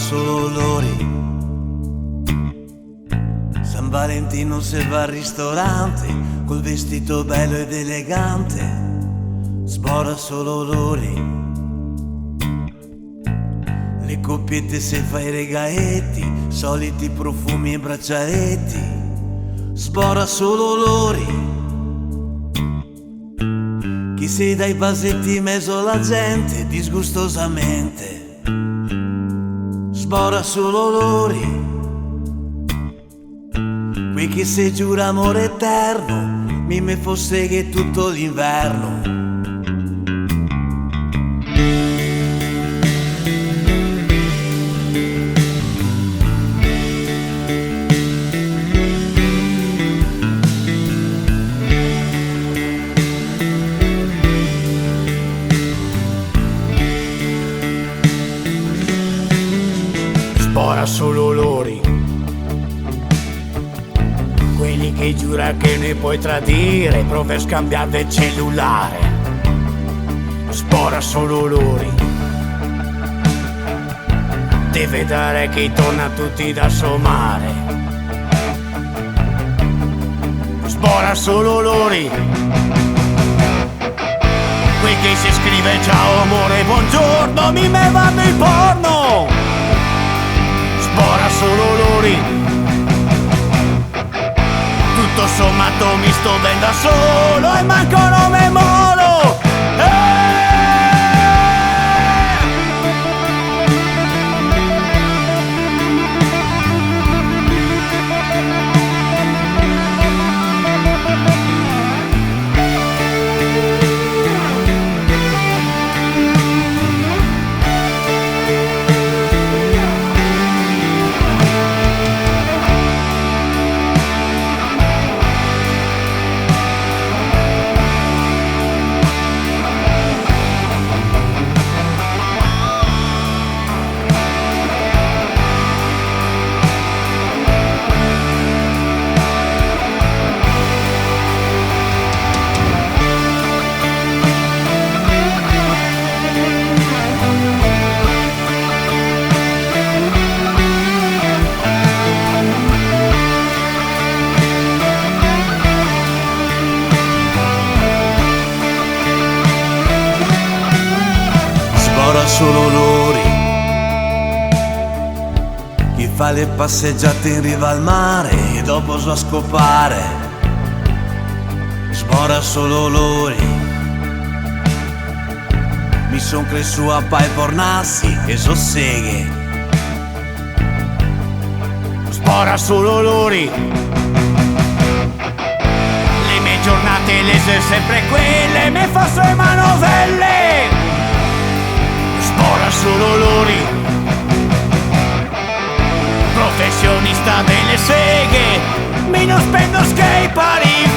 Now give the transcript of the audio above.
solo lori. San Valentino se va al ristorante col vestito bello ed elegante, sbora solo lori. Le coppiette se fa i regaetti, soliti profumi e braccialetti, sbora solo lori. Chi si dà i basetti in mezzo alla gente disgustosamente, sbora solo lori. Qui chi si giura amore eterno, mi me fosse che tutto l'inverno. Sbora solo lori, quelli che giura che ne puoi tradire, prova a scambiare del cellulare. Sbora solo lori, deve dare che torna tutti da sommare. Sbora solo lori, quel che si scrive ciao amore buongiorno, mi me vanno il porno. Sbora solo lori, tutto sommato mi sto ben da solo e manco non me molo. Sbora solo lori, chi fa le passeggiate in riva al mare e dopo so a scopare. Sbora solo lori, mi son cresciuto a pai pornassi e so seghe. Sbora solo lori, le mie giornate le sono sempre quelle, me fa sue manovelle. Sbora solo lori, professionista delle seghe, mi non spendo skate pari.